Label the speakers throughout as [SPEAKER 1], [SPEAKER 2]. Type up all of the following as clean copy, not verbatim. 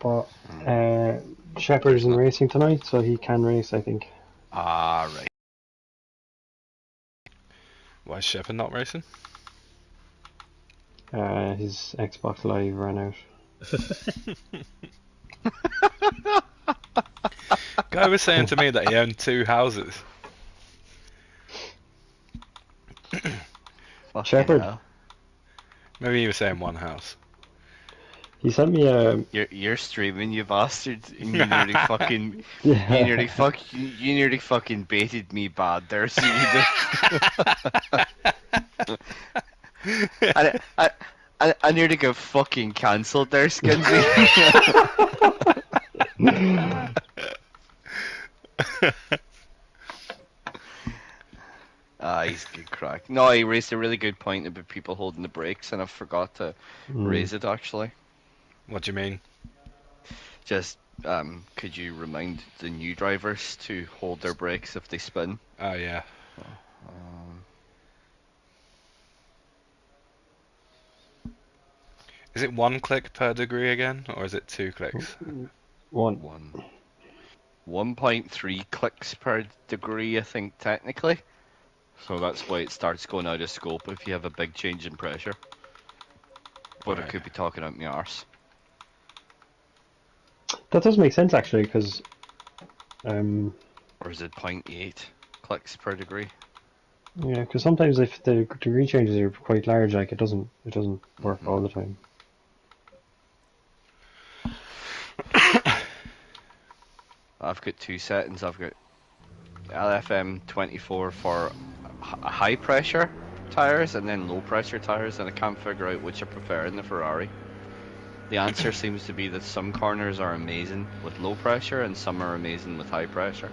[SPEAKER 1] But Shepard isn't racing tonight, so he can race, I think.
[SPEAKER 2] Ah, right. Why is Shepard not racing?
[SPEAKER 1] His Xbox Live ran out.
[SPEAKER 2] Guy was saying to me that he owned 2 houses.
[SPEAKER 1] Shepard.
[SPEAKER 2] Maybe he was saying 1 house.
[SPEAKER 1] He sent me a.
[SPEAKER 3] You're streaming, you bastard, and you nearly fucking,
[SPEAKER 1] Yeah.
[SPEAKER 3] you nearly fucking baited me bad there. So you did. I nearly got fucking cancelled there, Skinsy. He's good crack. No, he raised a really good point about people holding the brakes, and I forgot to raise it actually.
[SPEAKER 2] What do you mean?
[SPEAKER 3] Just, could you remind the new drivers to hold their brakes if they spin?
[SPEAKER 2] Oh, yeah. Is it 1 click per degree again, or is it 2 clicks?
[SPEAKER 3] 1.3 clicks per degree, I think, technically. So that's why it starts going out of scope if you have a big change in pressure. But
[SPEAKER 2] Right.
[SPEAKER 3] I could be talking out my arse.
[SPEAKER 1] That does make sense actually, because.
[SPEAKER 3] Or is it 0.8 clicks per degree?
[SPEAKER 1] Yeah, because sometimes if the degree changes are quite large, like it doesn't work all the time.
[SPEAKER 3] I've got 2 settings. I've got LFM 24 for high pressure tires and then low pressure tires, and I can't figure out which I prefer in the Ferrari. The answer seems to be that some corners are amazing with low pressure and some are amazing with high pressure.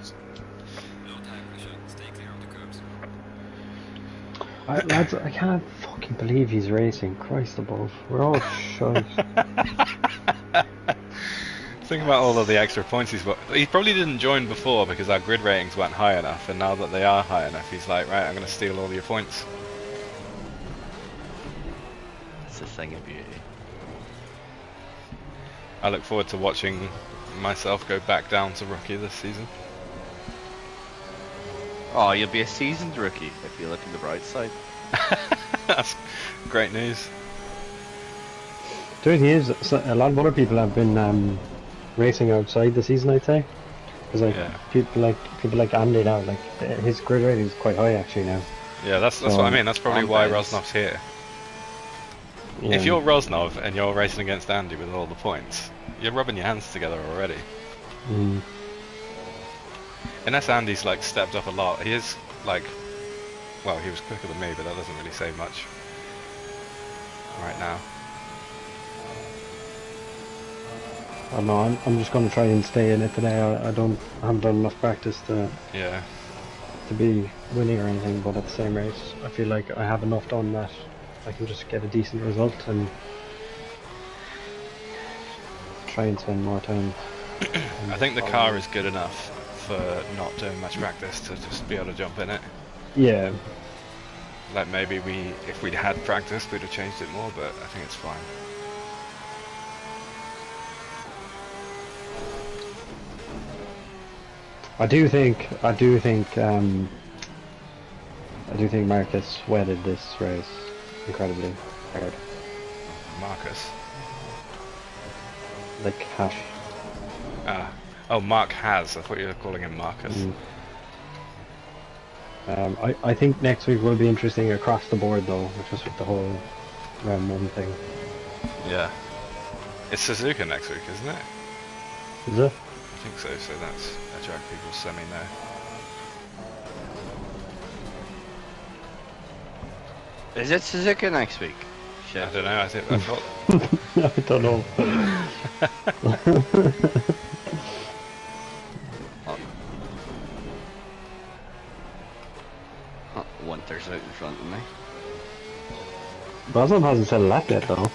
[SPEAKER 1] Lads, I can't fucking believe he's racing. Christ above. We're all shite.
[SPEAKER 2] Think about all of the extra points he's got. He probably didn't join before because our grid ratings weren't high enough, and now that they are high enough, he's like, right, I'm going to steal all your points.
[SPEAKER 3] It's a thing of beauty.
[SPEAKER 2] I look forward to watching myself go back down to rookie this season.
[SPEAKER 3] Oh, you'll be a seasoned rookie if you look at the bright side.
[SPEAKER 2] That's great news.
[SPEAKER 1] Dude, he is. A lot of other people have been racing outside the season, I'd say. Because like people like Andy now, like his grid rating is quite high actually now.
[SPEAKER 2] Yeah, that's what I mean. That's probably why Rosnov's here. Yeah. If you're Rosnov and you're racing against Andy with all the points, you're rubbing your hands together already. Unless Andy's like stepped up a lot, he is like, well, he was quicker than me, but that doesn't really say much right now.
[SPEAKER 1] I don't know, I'm just going to try and stay in it today. I haven't done enough practice to be winning or anything, but at the same race, I feel like I have enough done that I can just get a decent result and try and spend more time.
[SPEAKER 2] I think the car is good enough for not doing much practice to just be able to jump in it.
[SPEAKER 1] Yeah.
[SPEAKER 2] Like maybe if we'd had practice, we'd have changed it more, but I think it's fine.
[SPEAKER 1] I do think Marcus weathered this race incredibly hard.
[SPEAKER 2] Marcus?
[SPEAKER 1] Like Hash.
[SPEAKER 2] Oh, Mark has. I thought you were calling him Marcus.
[SPEAKER 1] I think next week will be interesting across the board though, just with the whole round 1 thing.
[SPEAKER 2] Yeah. It's Suzuka next week, isn't it?
[SPEAKER 1] Is it?
[SPEAKER 2] I think so, so that's a track people semi know.
[SPEAKER 3] Is it Suzuka next week?
[SPEAKER 2] Shit. I don't know, I thought...
[SPEAKER 1] I don't know.
[SPEAKER 3] Winter's out in front of me.
[SPEAKER 1] Brosnan hasn't said a lap yet though.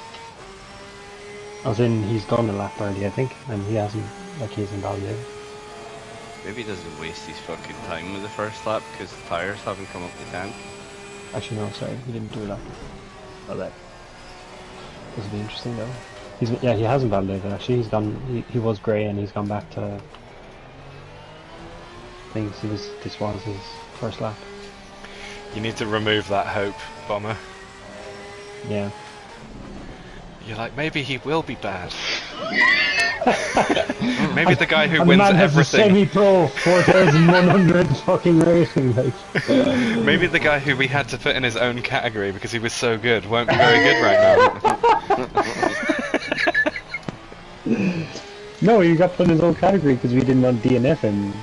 [SPEAKER 1] As in, he's done a lap already, I think, and he hasn't, like, he hasn't validated.
[SPEAKER 3] Maybe he doesn't waste his fucking time with the first lap because the tyres haven't come up to 10.
[SPEAKER 1] Actually, no, sorry, he didn't do a lap. Oh, that. This will be interesting though. Yeah, he hasn't validated actually. He's gone. He was grey and he's gone back to things. This was his first lap.
[SPEAKER 2] You need to remove that hope, Bomber.
[SPEAKER 1] Yeah.
[SPEAKER 2] You're like, maybe he will be bad. Maybe the guy who
[SPEAKER 1] and
[SPEAKER 2] wins
[SPEAKER 1] the man
[SPEAKER 2] everything.
[SPEAKER 1] Has a semi-pro 4,100 fucking rating. Like.
[SPEAKER 2] Maybe the guy who we had to put in his own category because he was so good won't be very good right
[SPEAKER 1] now. No, he got put in his own category because we didn't want DNF him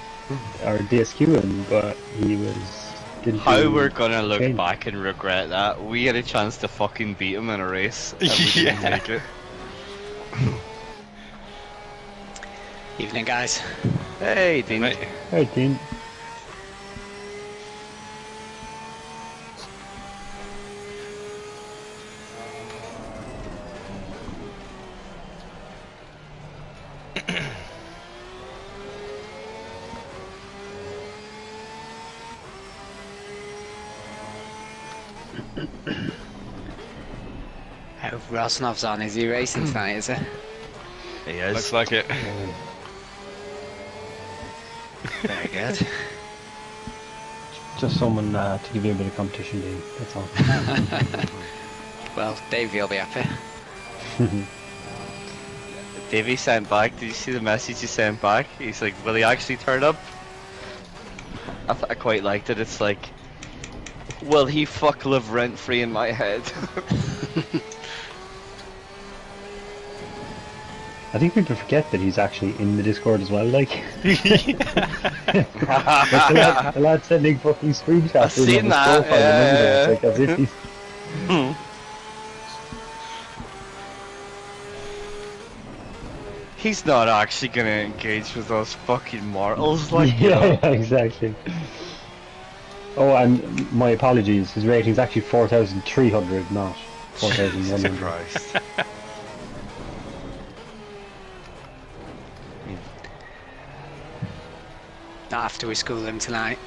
[SPEAKER 1] or DSQ him, but he was.
[SPEAKER 3] How we're gonna look back and regret that? We had a chance to fucking beat him in a race. And we didn't take it.
[SPEAKER 4] Evening, guys.
[SPEAKER 3] Hey, Dean.
[SPEAKER 1] Hey, Dean.
[SPEAKER 4] Oh, Rosnov's on. Is he racing tonight, is it?
[SPEAKER 3] He is.
[SPEAKER 2] Looks like it.
[SPEAKER 4] Very good.
[SPEAKER 1] Just someone to give you a bit of competition, Dean. That's all.
[SPEAKER 4] Well, Dave, you'll be happy.
[SPEAKER 3] Davey sent back. Did you see the message he sent back? He's like, will he actually turn up? I quite liked it. It's like, will he fuck live rent free in my head?
[SPEAKER 1] I think people forget that he's actually in the Discord as well, like. The lad sending fucking screenshots.
[SPEAKER 3] I've seen that, yeah.
[SPEAKER 1] Like, as if he's...
[SPEAKER 3] He's not actually gonna engage with those fucking mortals, like, you
[SPEAKER 1] yeah,
[SPEAKER 3] know?
[SPEAKER 1] yeah, exactly. Oh, and my apologies, his rating's actually 4,300, not 4,100.
[SPEAKER 3] Christ.
[SPEAKER 4] Not after we school him tonight.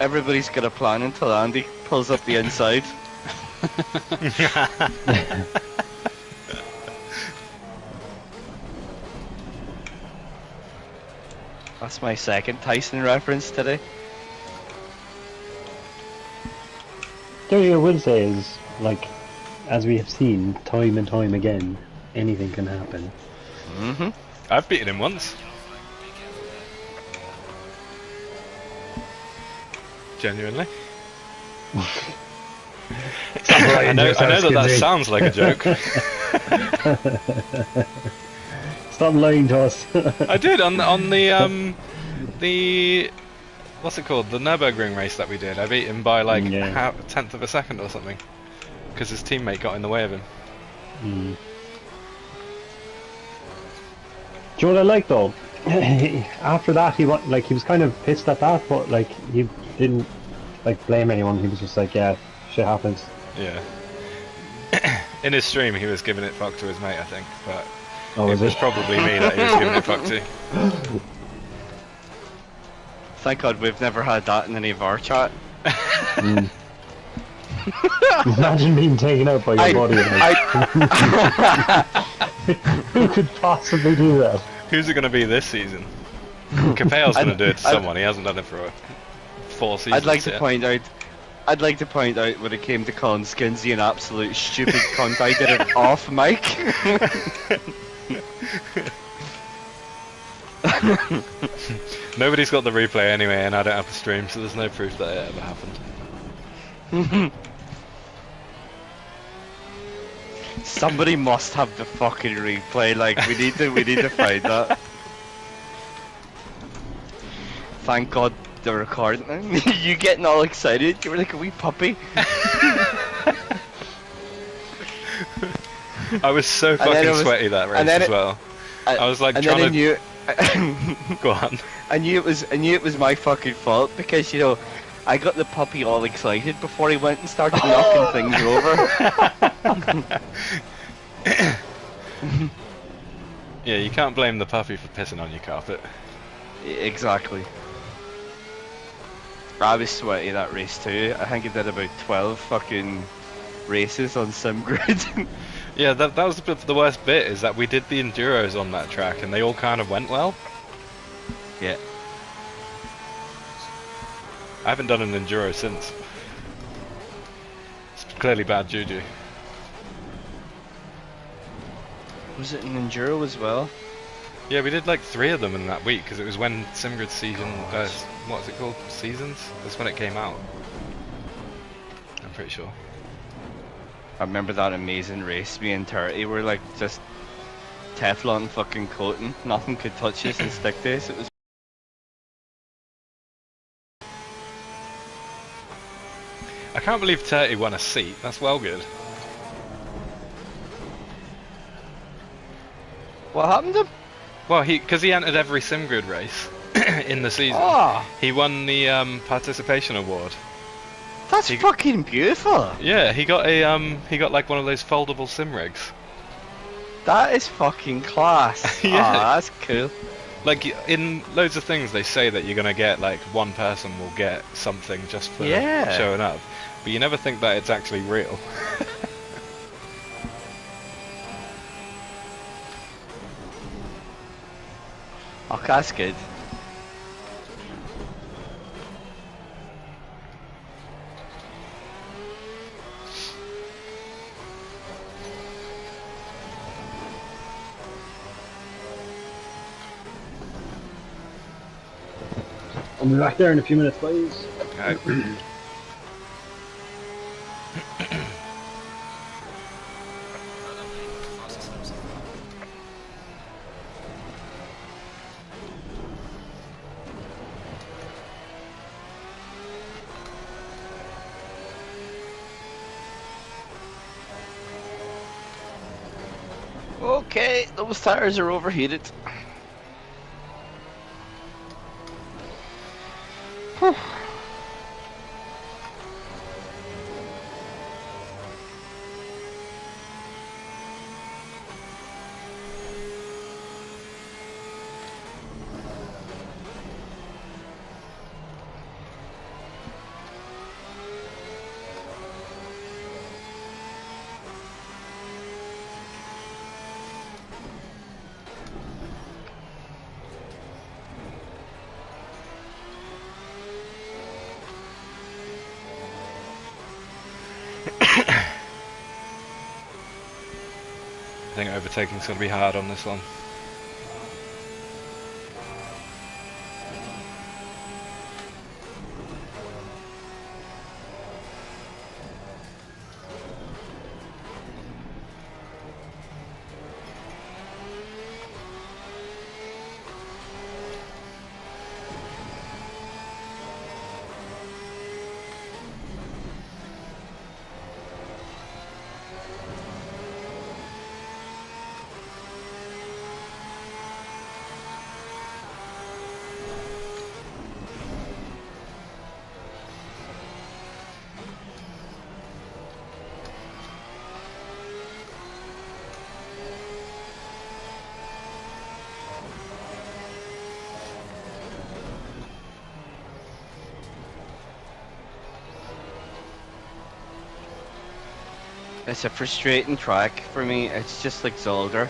[SPEAKER 3] Everybody's got a plan until Andy pulls up the inside. That's my second Tyson reference today.
[SPEAKER 1] The only thing I will say is, like, as we have seen time and time again, anything can happen.
[SPEAKER 3] Mm-hmm.
[SPEAKER 2] I've beaten him once. Genuinely. I know that sounds like a joke.
[SPEAKER 1] Stop lying to us.
[SPEAKER 2] I did on the what's it called, the Nürburgring race that we did. I beat him by like a tenth of a second or something because his teammate got in the way of him.
[SPEAKER 1] Mm. Do you know what I like though? After that, he was kind of pissed at that, but like he didn't like blame anyone. He was just like, yeah, shit happens.
[SPEAKER 2] Yeah. In his stream, he was giving it fuck to his mate, I think, but it was probably me that he was giving it fuck to.
[SPEAKER 3] Thank God we've never had that in any of our chat.
[SPEAKER 1] Mm. Imagine being taken out by your body. Who could possibly do that?
[SPEAKER 2] Who's it going to be this season? Capel's going to do it to someone. He hasn't done it for 4 seasons.
[SPEAKER 3] I'd like to point out when it came to calling Skinsy an absolute stupid cunt, I did it off mic.
[SPEAKER 2] Nobody's got the replay anyway, and I don't have the stream, so there's no proof that it ever happened.
[SPEAKER 3] Somebody must have the fucking replay. Like we need to find that. Thank God they're recording. You getting all excited? You were like a wee puppy.
[SPEAKER 2] I was so fucking sweaty that race as well. I was like trying to. Go on.
[SPEAKER 3] I knew it was my fucking fault because you know I got the puppy all excited before he went and started knocking things over.
[SPEAKER 2] Yeah, you can't blame the puppy for pissing on your carpet.
[SPEAKER 3] Exactly. I was sweaty that race too. I think I did about 12 fucking races on SimGrid.
[SPEAKER 2] Yeah, that was the worst bit, is that we did the enduros on that track and they all kind of went well.
[SPEAKER 3] Yeah.
[SPEAKER 2] I haven't done an enduro since. It's clearly bad juju.
[SPEAKER 3] Was it an enduro as well?
[SPEAKER 2] Yeah, we did like 3 of them in that week, because it was when SimGrid season, what is it called? Seasons? That's when it came out. I'm pretty sure.
[SPEAKER 3] I remember that amazing race. Me and Turty were like just Teflon fucking coating. Nothing could touch us and stick to us. It was.
[SPEAKER 2] I can't believe 30 won a seat. That's well good.
[SPEAKER 3] What happened to him?
[SPEAKER 2] Well, because he entered every SimGrid race in the season.
[SPEAKER 3] Oh,
[SPEAKER 2] He won the participation award.
[SPEAKER 3] that's fucking beautiful.
[SPEAKER 2] Yeah, he got like one of those foldable sim rigs.
[SPEAKER 3] That is fucking class.
[SPEAKER 2] Yeah.
[SPEAKER 3] Oh, that's cool.
[SPEAKER 2] Like in loads of things, they say that you're gonna get like one person will get something just for showing up, but you never think that it's actually real.
[SPEAKER 3] Oh, that's good.
[SPEAKER 1] I'll be back there in a few minutes, please.
[SPEAKER 3] Okay, those tires are overheated.
[SPEAKER 2] I think overtaking's gonna be hard on this one.
[SPEAKER 3] It's a frustrating track for me. It's just like Zolder.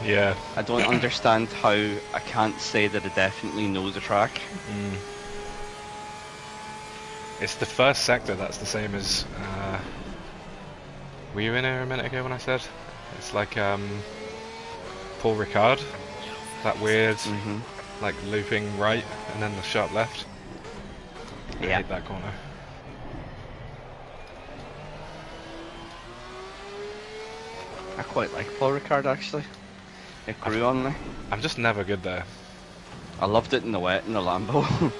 [SPEAKER 2] Yeah.
[SPEAKER 3] I don't understand how I can't say that I definitely know the track.
[SPEAKER 2] It's the first sector that's the same as. Were you in here a minute ago when I said? It's like Paul Ricard. That weird, like looping right and then the sharp left. I hate that corner.
[SPEAKER 3] I quite like Paul Ricard actually. It grew on me.
[SPEAKER 2] I'm just never good there.
[SPEAKER 3] I loved it in the wet in the Lambo.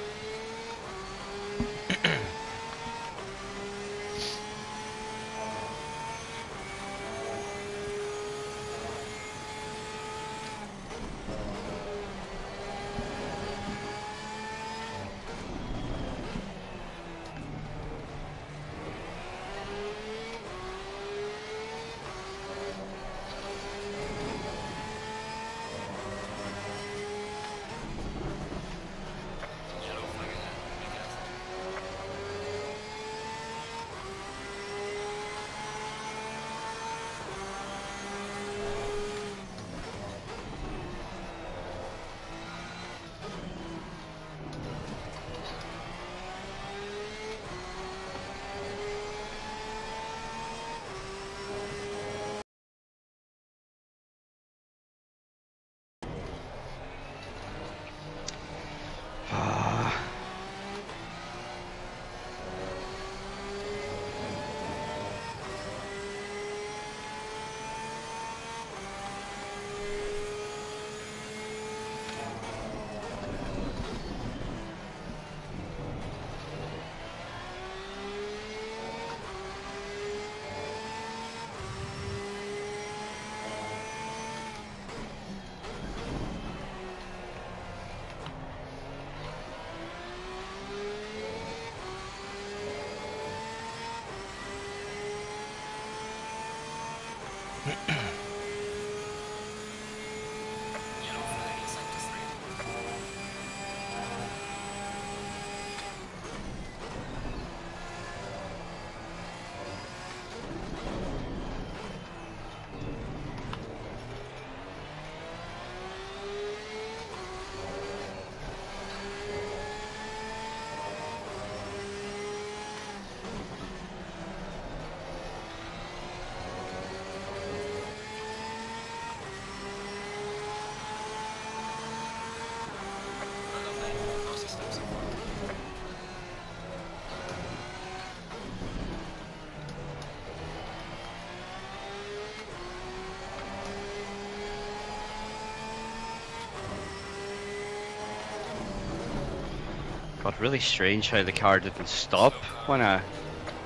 [SPEAKER 3] God, really strange how the car didn't stop when I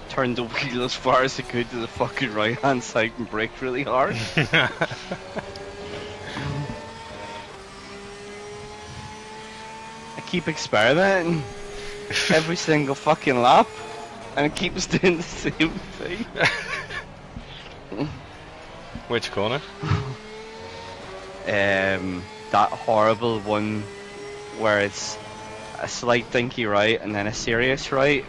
[SPEAKER 3] turned the wheel as far as it could to the fucking right hand side and braked really hard. I keep experimenting every single fucking lap and it keeps doing the same thing.
[SPEAKER 2] Which corner?
[SPEAKER 3] That horrible one where it's a slight dinky right and then a serious right.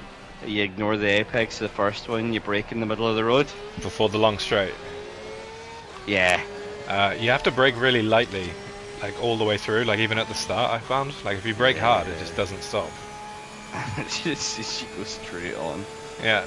[SPEAKER 3] You ignore the apex of the first one, you brake in the middle of the road.
[SPEAKER 2] Before the long straight?
[SPEAKER 3] Yeah.
[SPEAKER 2] You have to brake really lightly, like all the way through, like even at the start I found. Like if you brake hard, it just doesn't stop.
[SPEAKER 3] She goes straight on.
[SPEAKER 2] Yeah.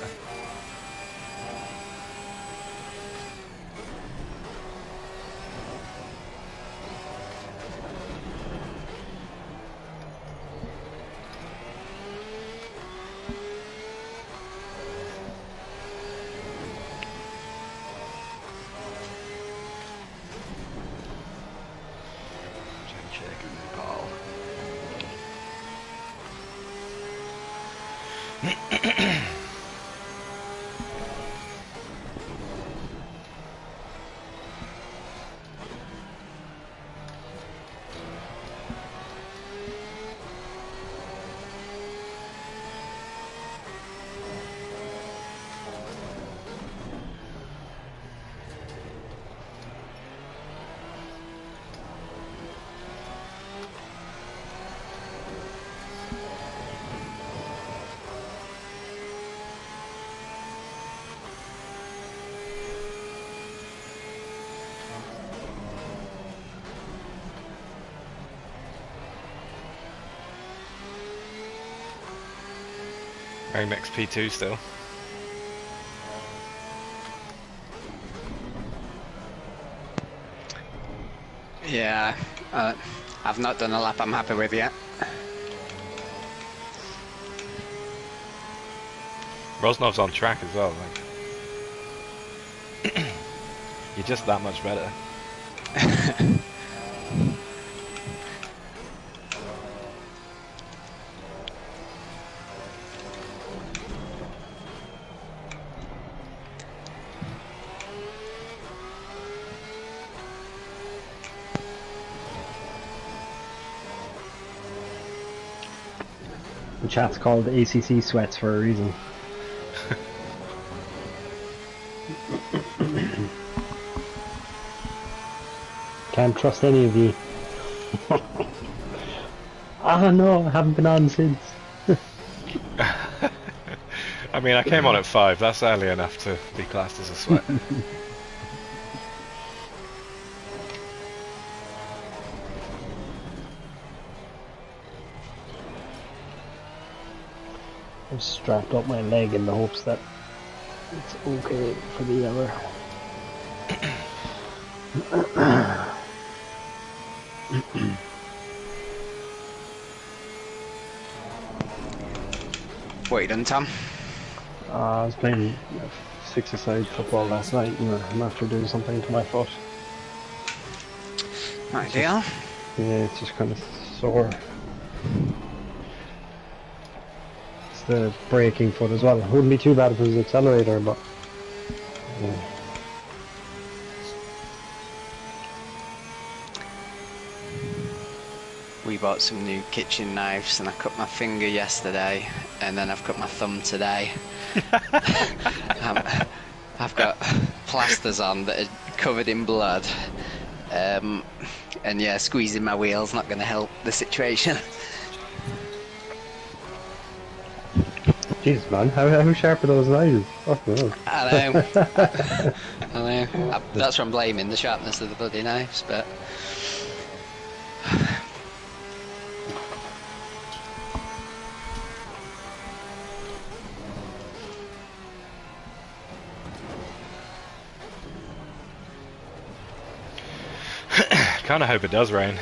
[SPEAKER 2] Amex P2 still.
[SPEAKER 4] Yeah, I've not done a lap I'm happy with yet.
[SPEAKER 2] Rosnov's on track as well, like. You're just that much better.
[SPEAKER 1] The chat's called ACC sweats for a reason. Can't trust any of you. Ah no, I haven't been on since.
[SPEAKER 2] I mean, I came on at 5, that's early enough to be classed as a sweat.
[SPEAKER 1] I've strapped up my leg in the hopes that it's okay for the hour.
[SPEAKER 4] What you done, Tom?
[SPEAKER 1] I was playing 6-a-side football last night and I'm after doing something to my foot.
[SPEAKER 4] Ideal.
[SPEAKER 1] Yeah, it's just kind of sore. It's the braking foot as well. It wouldn't be too bad if it was the accelerator, but yeah.
[SPEAKER 4] We bought some new kitchen knives and I cut my finger yesterday and then I've cut my thumb today. I've got plasters on that are covered in blood. And yeah, squeezing my wheel's not going to help the situation.
[SPEAKER 1] Jesus, man, how sharp are those knives? Fuck no.
[SPEAKER 4] I know. I know. That's what I'm blaming, the sharpness of the bloody knives, but...
[SPEAKER 2] Kind of hope it does rain.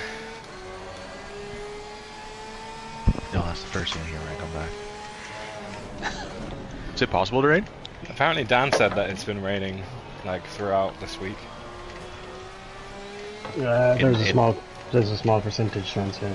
[SPEAKER 5] No, that's the first thing I hear when I come back. Is it possible to rain?
[SPEAKER 2] Apparently Dan said that it's been raining like throughout this week.
[SPEAKER 1] There's a small percentage chance, yeah.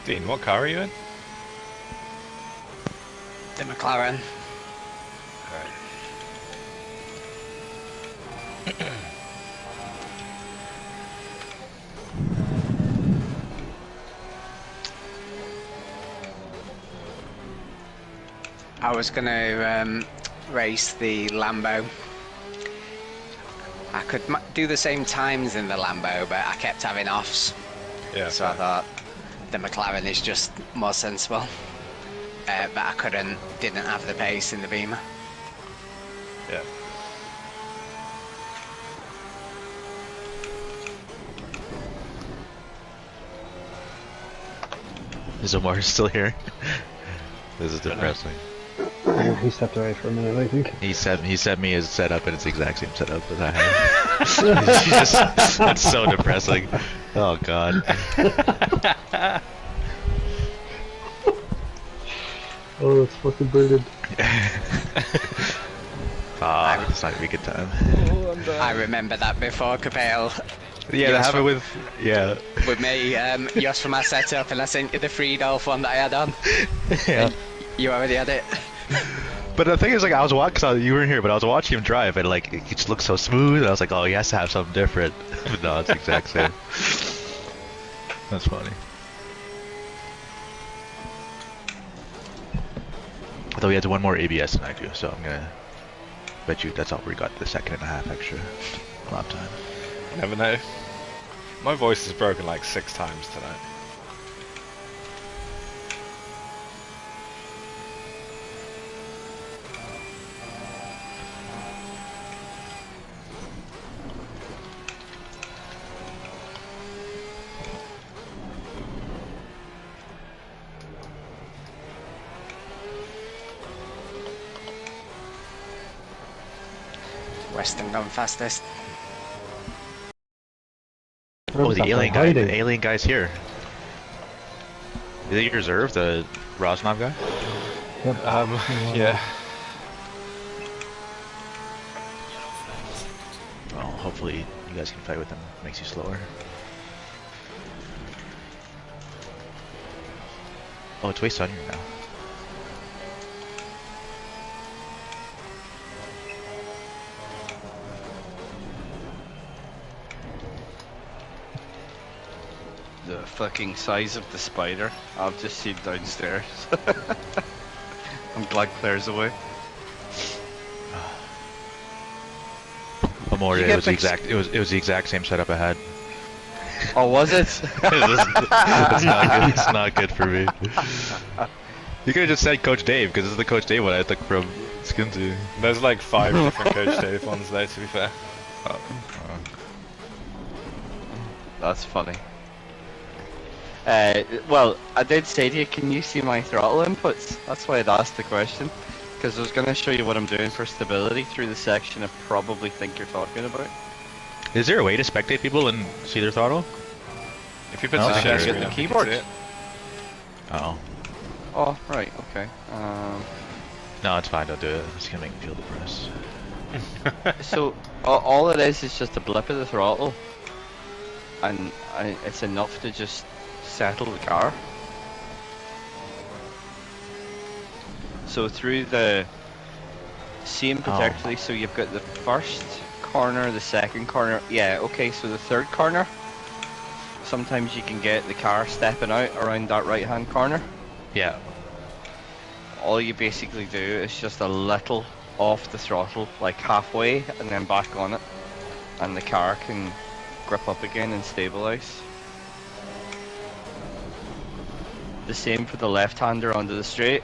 [SPEAKER 2] Dean, what car are you in?
[SPEAKER 4] The McLaren. I was going to race the Lambo. I could do the same times in the Lambo, but I kept having offs.
[SPEAKER 2] Yeah.
[SPEAKER 4] So I thought the McLaren is just more sensible. But I didn't have the pace in the Beamer.
[SPEAKER 2] Yeah.
[SPEAKER 5] Is Omar still here? This is depressing.
[SPEAKER 1] He stepped away for a minute, I think.
[SPEAKER 5] He sent me his setup, and it's the exact same setup that I have. That's so depressing. Oh god.
[SPEAKER 1] Oh, it's fucking brilliant.
[SPEAKER 5] It's not gonna be a good time.
[SPEAKER 4] I remember that before, Capel.
[SPEAKER 5] Yeah, that happened with
[SPEAKER 4] with me. Yours for my setup, and I sent you the Freedolf one that I had on.
[SPEAKER 5] Yeah.
[SPEAKER 4] You already had it.
[SPEAKER 5] But the thing is, like, I was watching, you weren't here, but I was watching him drive, and like, it just looked so smooth, and I was like, oh, he has to have something different. But no, it's the exact same. That's funny. Although he has one more ABS than I do, so I'm gonna bet you that's all we got, the 1.5 seconds extra lap time.
[SPEAKER 2] Never know. My voice is broken like 6 times tonight.
[SPEAKER 4] Western going fastest.
[SPEAKER 5] Oh, the
[SPEAKER 1] That
[SPEAKER 5] alien
[SPEAKER 1] guy
[SPEAKER 5] guy.
[SPEAKER 1] hiding.
[SPEAKER 5] The alien guy's here. Is it your reserve, the Rosnov guy?
[SPEAKER 2] Yeah.
[SPEAKER 5] Well, hopefully you guys can fight with him. Makes you slower. Oh, it's way sunnier now.
[SPEAKER 3] The fucking size of the spider I've just seen downstairs. I'm glad Claire's away.
[SPEAKER 5] But more,
[SPEAKER 3] Did you
[SPEAKER 5] it
[SPEAKER 3] get
[SPEAKER 5] was the exact. It was the exact same setup I had.
[SPEAKER 3] Oh, was it?
[SPEAKER 5] It's not good for me. You could have just said Coach Dave, because this is the Coach Dave one I took from Skinsy.
[SPEAKER 2] There's like 5 different Coach Dave ones though, to be fair.
[SPEAKER 3] That's funny. Well, I did say to you, can you see my throttle inputs? That's why I'd asked the question. Because I was going to show you what I'm doing for stability through the section I probably think you're talking about.
[SPEAKER 5] Is there a way to spectate people and see their throttle?
[SPEAKER 2] If you put
[SPEAKER 5] No,
[SPEAKER 2] the
[SPEAKER 5] I
[SPEAKER 2] share
[SPEAKER 5] can
[SPEAKER 2] screen
[SPEAKER 3] get the
[SPEAKER 2] up, you can
[SPEAKER 3] keyboard.
[SPEAKER 2] see it.
[SPEAKER 5] Oh.
[SPEAKER 3] Oh, right, okay.
[SPEAKER 5] No, it's fine, don't do it. It's gonna make me feel depressed.
[SPEAKER 3] So, all it is just a blip of the throttle. And it's enough to just settle the car. So through the same particularly, so you've got the first corner, the second corner, yeah, okay, so the third corner, sometimes you can get the car stepping out around that right hand corner.
[SPEAKER 5] Yeah.
[SPEAKER 3] All you basically do is just a little off the throttle, like halfway, and then back on it, and the car can grip up again and stabilize. The same for the left hander onto the straight.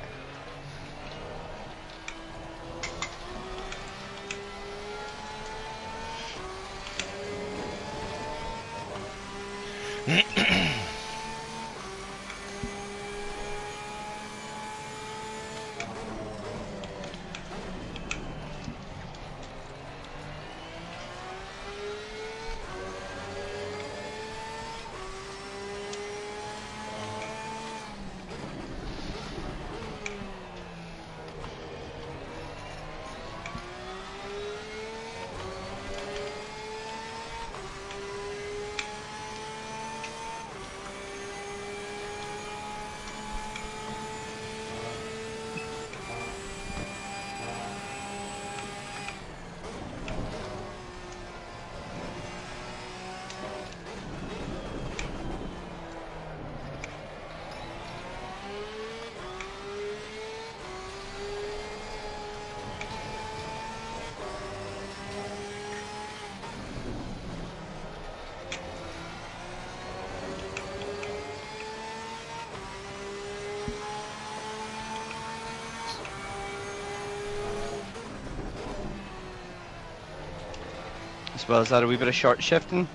[SPEAKER 3] As well as that, a wee bit of short shifting,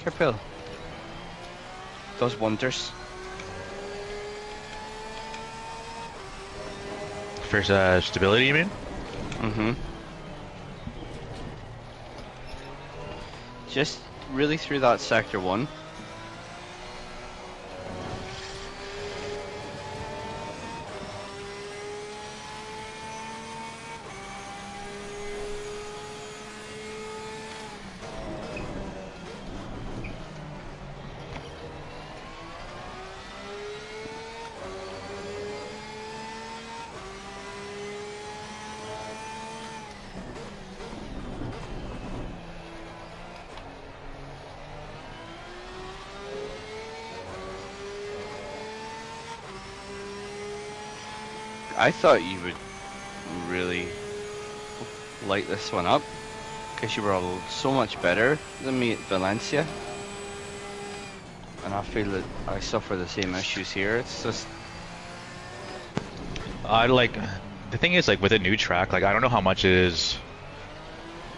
[SPEAKER 3] Carpill. Does wonders.
[SPEAKER 5] For stability, you mean?
[SPEAKER 3] Mm-hmm. Just really through that sector 1. I thought you would really light this one up because you were so much better than me at Valencia, and I feel that I suffer the same issues here. It's just
[SPEAKER 5] The thing is, like, with a new track, like, I don't know how much is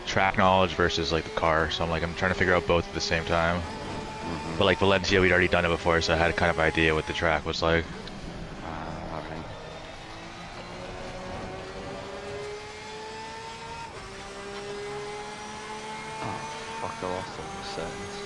[SPEAKER 5] track knowledge versus like the car, so I'm trying to figure out both at the same time. But like Valencia, we'd already done it before, so I had a kind of idea what the track was like.
[SPEAKER 3] alright. Fuck, I lost all the settings.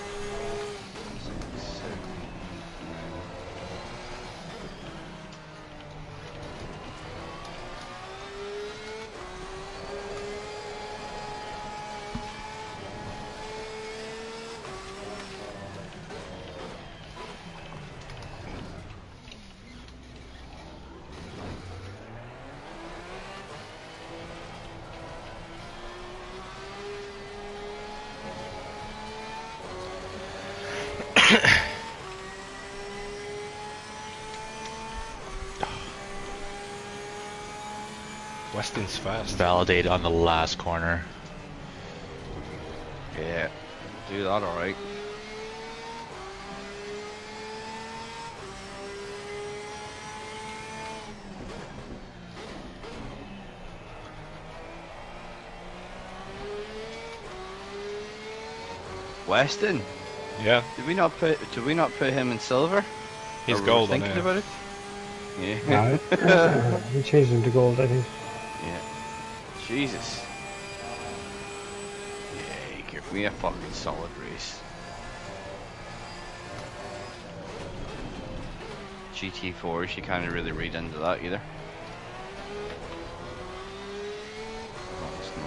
[SPEAKER 2] Weston's fast.
[SPEAKER 5] Validate on the last corner.
[SPEAKER 3] Yeah, do that alright. Weston?
[SPEAKER 2] Yeah.
[SPEAKER 3] Did we not put him in silver?
[SPEAKER 2] He's
[SPEAKER 3] Or
[SPEAKER 2] gold on
[SPEAKER 3] thinking
[SPEAKER 2] here.
[SPEAKER 3] about it? Yeah.
[SPEAKER 1] No, he changed him to gold, I think.
[SPEAKER 3] Yeah. Jesus. Yeah, give me a fucking solid race. GT4s, you can't really read into that either. That's no.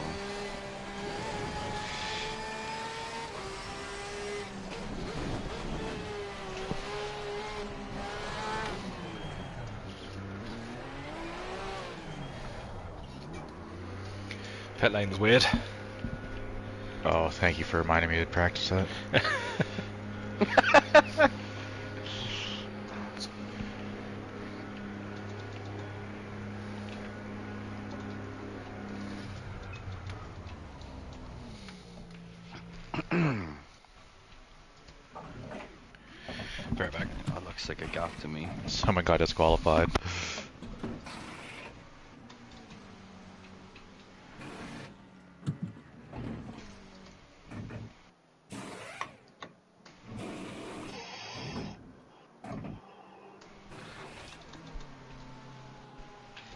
[SPEAKER 2] Pit lane's weird.
[SPEAKER 5] Oh, thank you for reminding me to practice that.
[SPEAKER 2] Right back.
[SPEAKER 3] That looks like a gap to me.
[SPEAKER 5] Someone got disqualified.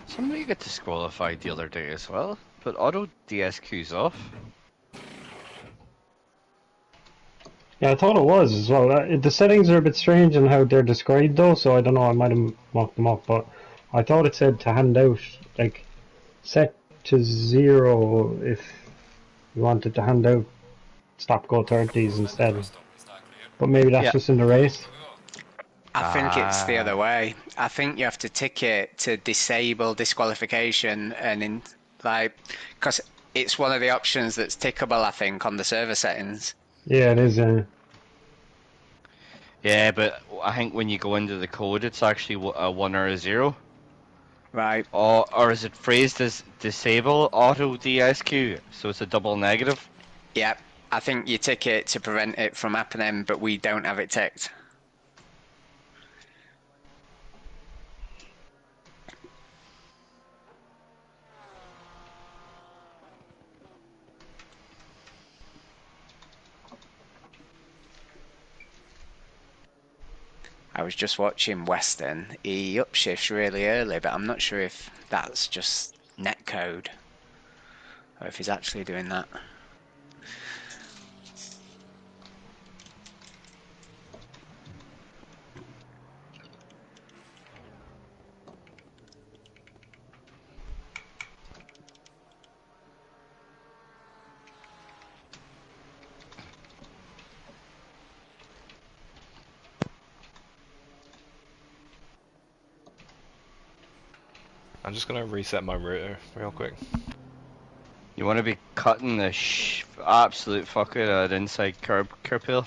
[SPEAKER 3] Somebody got disqualified the other day as well, but auto DSQ's off.
[SPEAKER 1] Yeah, I thought it was as well. The settings are a bit strange in how they're described though, so I don't know, I might have mocked them up, but I thought it said to hand out, like, set to 0 if you wanted to hand out stop go 30s instead. But maybe that's
[SPEAKER 3] Yeah.
[SPEAKER 1] just in the race.
[SPEAKER 4] I think it's the other way. I think you have to tick it to disable disqualification and in because it's one of the options that's tickable, I think, on the server settings.
[SPEAKER 1] Yeah, it is.
[SPEAKER 3] Yeah, but I think when you go into the code, it's actually a 1 or a 0.
[SPEAKER 4] Right.
[SPEAKER 3] Or is it phrased as disable auto DSQ? So it's a double negative?
[SPEAKER 4] Yeah, I think you tick it to prevent it from happening, but we don't have it ticked. I was just watching Weston. He upshifts really early, but I'm not sure if that's just netcode or if he's actually doing that.
[SPEAKER 2] I'm just gonna reset my router real quick.
[SPEAKER 3] You want to be cutting the absolute fuck out of that inside curb hill?